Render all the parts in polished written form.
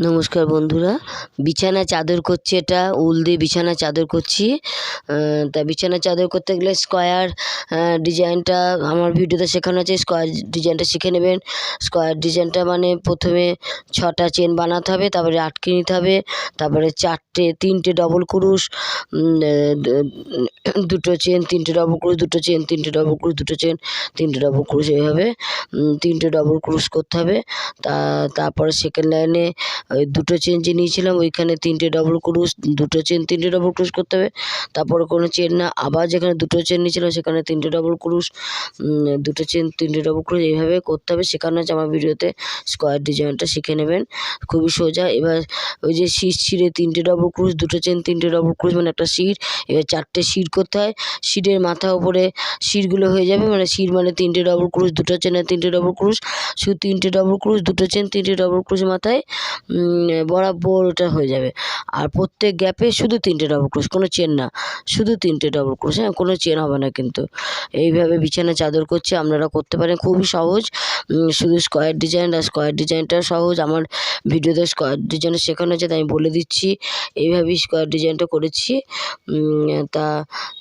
নমস্কার বন্ধুরা, বিছানা চাদর করছি। এটা উল দিয়ে বিছানা চাদর করছি। তা বিছানা চাদর করতে গেলে স্কোয়ার ডিজাইনটা আমার ভিডিওতে শেখানো আছে। স্কোয়ার ডিজাইনটা শিখে নেবেন। স্কোয়ার ডিজাইনটা মানে প্রথমে 6টা চেন বানাতে হবে, তারপরে আটকে নিতে হবে, তারপরে 3টে ডবল ক্রুশ, 2টো চেন, 3টে ডবল ক্রুশ, 2টো চেন, 3টে ডবল ক্রুশ, 2টো চেন, 3টে ডবল ক্রুশ, এইভাবে 3টে ডবল ক্রুশ করতে হবে। তারপরে সেকেন্ড লাইনে ওই 2টো চেন যে নিয়েছিলাম ওইখানে 3টে ডবল ক্রুশ, 2টো চেন, 3টে ডবল ক্রুশ করতে হবে। তারপরে কোনো চেন না, আবার যেখানে 2টো চেন নিয়েছিলাম সেখানে 3টে ডবল ক্রুশ, 2টো চেন, 3টে ডবল ক্রুশ, এইভাবে করতে হবে। শেখানো আছে আমার ভিডিওতে। স্কোয়ার ডিজাইনটা শিখে নেবেন, খুবই সোজা। এবার ওই যে শিরে 3টে ডবল ক্রুশ, 2টো চেন, 3টে ডবল ক্রুশ মানে একটা শির। এবার 4টে শির করতে হয়। শিরের মাথা উপরে শিরগুলো হয়ে যাবে, মানে শির মানে 3টে ডবল ক্রুশ, 2টো চেন আর 3টে ডবল ক্রুশ, শুধু 3টে ডবল ক্রুশ, 2টো চেন, 3টে ডবল ক্রুশ মাথায় বরাবর ওটা হয়ে যাবে। আর প্রত্যেক গ্যাপে শুধু 3টে ডবল ক্রুশ, কোনো চেন না, শুধু 3টে ডবল ক্রুশ। হ্যাঁ, কোনো চেন হবে না কিন্তু। এইভাবে বিছানা চাদর করছি, আপনারা করতে পারেন, খুবই সহজ। শুধু স্কোয়ার ডিজাইন, আর স্কোয়ার ডিজাইনটা সহজ। আমার ভিডিওতে স্কোয়ার ডিজাইন শেখানো আছে, তাই আমি বলে দিচ্ছি। এইভাবেই স্কোয়ার ডিজাইনটা করেছি। তা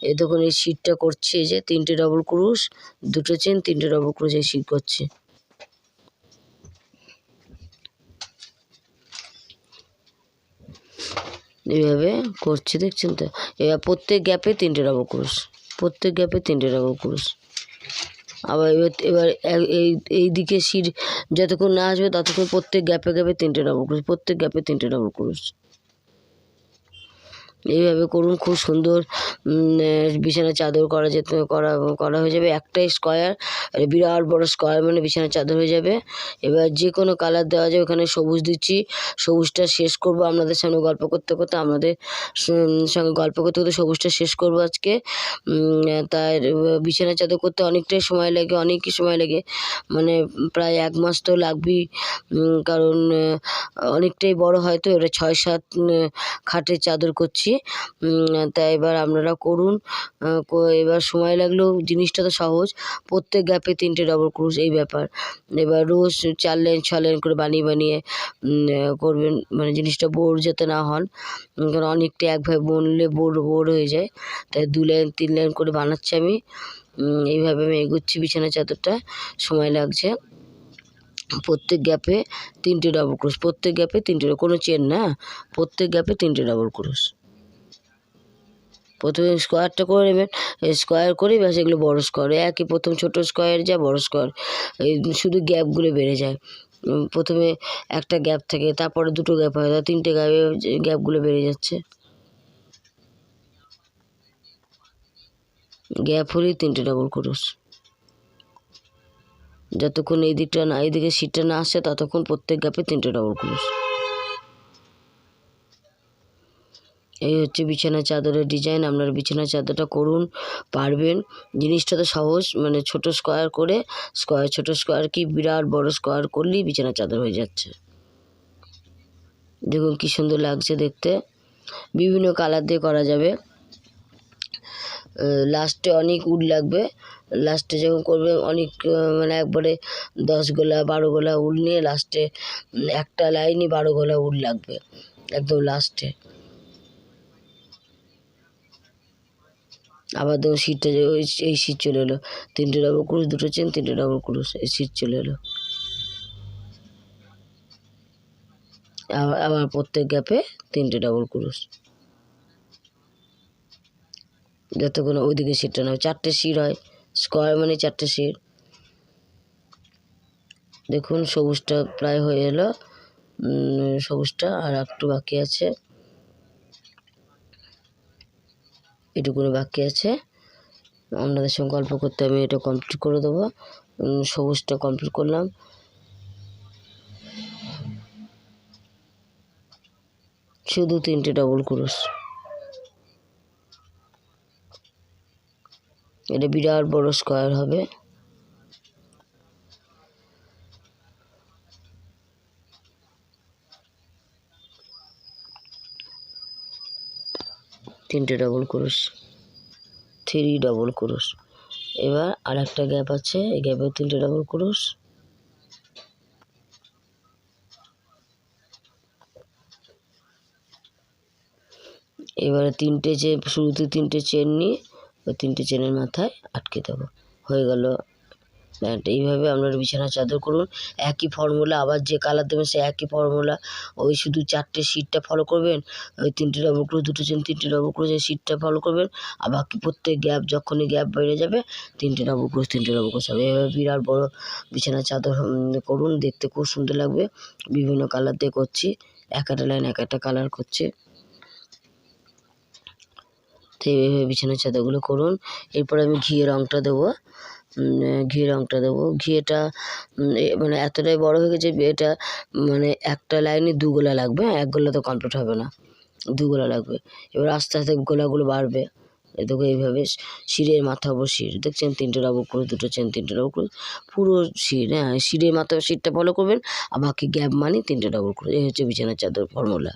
এই দেখুন, এই শিটটা করছি, এই যে 3টে ডবল ক্রুশ, 2টো চেন, 3টে ডবল ক্রুশ, এই শিট করছি। এইভাবে করছি, দেখছেন তো? এবার প্রত্যেক গ্যাপে 3টে ডবল ক্রুশ, প্রত্যেক গ্যাপে 3টে ডবল ক্রুশ। আবার এবার এই দিকে শির যতক্ষণ না আসবে ততক্ষণ প্রত্যেক গ্যাপে 3টে ডবল ক্রুশ, প্রত্যেক গ্যাপে 3টে ডবল ক্রুশ। এইভাবে করুন, খুব সুন্দর বিছানা চাদর করা হয়ে যাবে। একটাই স্কোয়ার, বিরাট বড় স্কোয়ার মানে বিছানা চাদর হয়ে যাবে। এবার যে কোনো কালার দেওয়া যায়। ওখানে সবুজ দিচ্ছি, সবুজটা শেষ করব আপনাদের সামনে গল্প করতে করতে, আপনাদের সঙ্গে গল্প করতে করতে সবুজটা শেষ করব আজকে। তাই বিছানা চাদর করতে অনেকটাই সময় লাগে, অনেকই সময় লাগে, মানে প্রায় 1 মাস তো লাগবেই। কারণ অনেকটাই বড় হয় তো, এটা 6-7 খাটের চাদর করছি। তাই এবার আপনারা করুন। এবার সময় লাগলেও জিনিসটা তো সহজ। প্রত্যেক গ্যাপে 3টে ডবল ক্রুশ, এই ব্যাপার। এবার রোজ 4 লাইন 6 লাইন করে বানিয়ে করবেন, মানে জিনিসটা বোর যাতে না হন। কারণ অনেকটা একভাবে বুনলে বোর হয়ে যায়, তাই 2 লাইন 3 লাইন করে বানাচ্ছি আমি। এইভাবে আমি এগোচ্ছি বিছানা চাদরটা, সময় লাগছে। প্রত্যেক গ্যাপে 3টে ডবল ক্রুশ, প্রত্যেক গ্যাপে 3টে, কোনো চেন না, প্রত্যেক গ্যাপে 3টে ডবল ক্রুশ। প্রথমে স্কোয়ারটা করে নেবেন, স্কোয়ার করে ব্যাস, এগুলো বড়ো স্কোয়ার। একই প্রথম ছোটো স্কোয়ার যায়, বড়ো স্কোয়ার, এই শুধু গ্যাপগুলো বেড়ে যায়। প্রথমে একটা গ্যাপ থাকে, তারপরে 2টো গ্যাপ হয়, 3টে গ্যাপে গ্যাপগুলো বেড়ে যাচ্ছে। গ্যাপ হলেই 3টে ডবল ক্রুশ। যতক্ষণ এই দিকে সিটটা না আসছে ততক্ষণ প্রত্যেক গ্যাপে 3টে ডবল ক্রুশ। এই হচ্ছে বিছানা চাদরের ডিজাইন। আপনারা বিছানা চাদরটা করুন, পারবেন। জিনিসটা তো সহজ, মানে ছোট স্কোয়ার করে, ছোট স্কোয়ার কি বিরাট বড় স্কোয়ার করলেই বিছানা চাদর হয়ে যাচ্ছে। দেখুন কি সুন্দর লাগছে দেখতে। বিভিন্ন কালার দিয়ে করা যাবে। লাস্টে অনেক উল লাগবে। লাস্টে যখন করবে অনেক, মানে একবারে 10 গোলা 12 গোলা উল নিয়ে লাস্টে একটা লাইনই 12 গোলা উল লাগবে একদম লাস্টে। আবার দেখুন সিটটা, এই সিট চলে এলো, 3টে ডবল ক্রুশ, 2টো চেন, 3টে ডবল ক্রুশ, এই সিট চলে এলো। আবার প্রত্যেক গ্যাপে 3টে ডবল ক্রুশ, যতক্ষণ ওইদিকে সিটটা না হয়। 4টে শির হয়, স্কোয়ার মানে 4টে শির। দেখুন সবুজটা প্রায় হয়ে এলো, সবুজটা আর একটু বাকি আছে, এটুকুনি বাকি আছে। আপনাদের সঙ্গে গল্প করতে আমি এটা কমপ্লিট করে দেবো। সবুজটা কমপ্লিট করলাম। শুধু 3টে ডবল ক্রুশ। এটা বিরাট বড় স্কোয়ার হবে। তিনটে ডবল ক্রুশ, 3 ডবল ক্রুশ। এবার আর একটা গ্যাপ আছে, এই গ্যাপে 3টে ডবল ক্রুশ। এবারে শুরুতে 3টে চেন নিয়ে ওই 3টে চেনের মাথায় আটকে দেবো, হয়ে গেল প্যান্ট। এইভাবে আপনারা বিছানা চাদর করুন। একই ফর্মুলা, আবার যে কালার দেবেন সে একই ফর্মুলা, ওই শুধু 4টে শিটটা ফলো করবেন, ওই 3টে ডবল ক্রোশ, 2টো চেন, 3টে ডবল ক্রোশ, এই শিটটা ফলো করবেন। আর বাকি প্রত্যেক যখনই গ্যাপ বেড়ে যাবে 3টে ডবল ক্রোশ, 3টে ডবল ক্রোশ হবে। এভাবে বিরাট বড় বিছানা চাদর করুন, দেখতে খুব সুন্দর লাগবে। বিভিন্ন কালার দিয়ে করছি, একটা লাইন একটা কালার করছে। তো এইভাবে বিছানার চাদরগুলো করুন। এরপর আমি ঘিয়ে রঙটা দেবো, ঘিয়েটা মানে এতটাই বড় হয়ে গেছে, এটা মানে একটা লাইনে 2 গোলা লাগবে, 1 গোলা তো কমপ্লিট হবে না, 2 গোলা লাগবে। এবার আস্তে আস্তে গোলাগুলো বাড়বে। দেখো এইভাবে শিরের মাথা উপর শির, দেখছেন 3টে ডবল ক্রোশ, 2টো চেন, 3টে ডবল ক্রোশ, পুরো শির, শিরের মাথা শিরটা ফলো করবেন, আর বাকি গ্যাপ মানে 3টে ডবল ক্রোশ। এই হচ্ছে বিছানার চাদর ফর্মুলা।